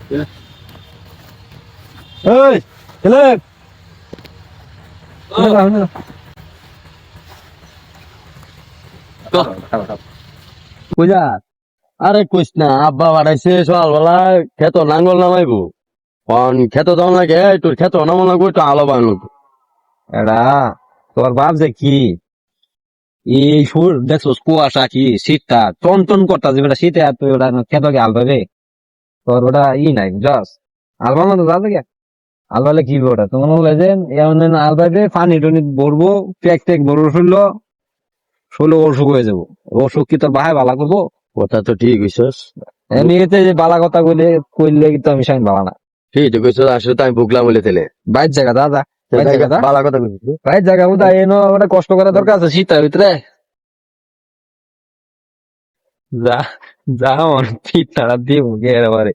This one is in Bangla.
এই ছেলে বুঝা আরে কইস না আব্বা বাড়াইছে সকালবেলা খেত নাঙ্গল নামাইবো খেত দাও না গে তোর খেত নামো লাগবো একটু আলো বানো এরা তোর বাপ যে কি এই সুর দেখছোস কুয়াশা কি শীতটা টন টন করতা যে বেটা শীতে আর তুই ওটা খেতে আল পাবে তোর ওটা নাই জস আলবাম তো যাবে কে আলবালে কি হবে ওটা তোমার বলে যে এমন আল পাবে পানি টনি ভরবো পেক টেক ভরবো শুনলো অসুখ হয়ে যাবো অসুখ কি তোর বাহায় বালা করবো কথা তো ঠিক হইছস এমনিতে যে বালা কথা কইলে কিন্তু আমি সাইন বালা না ঠিক তো কইছস আসলে তো আমি ভুগলাম বলে তেলে বাইর জায়গা দাদা বাইর জায়গা দা বালা কথা কইছিস বাইর জায়গা উদা এনো ওটা কষ্ট করা দরকার আছে শীতের ভিতরে যা যা আমার পিঠটা দিব গে এবারে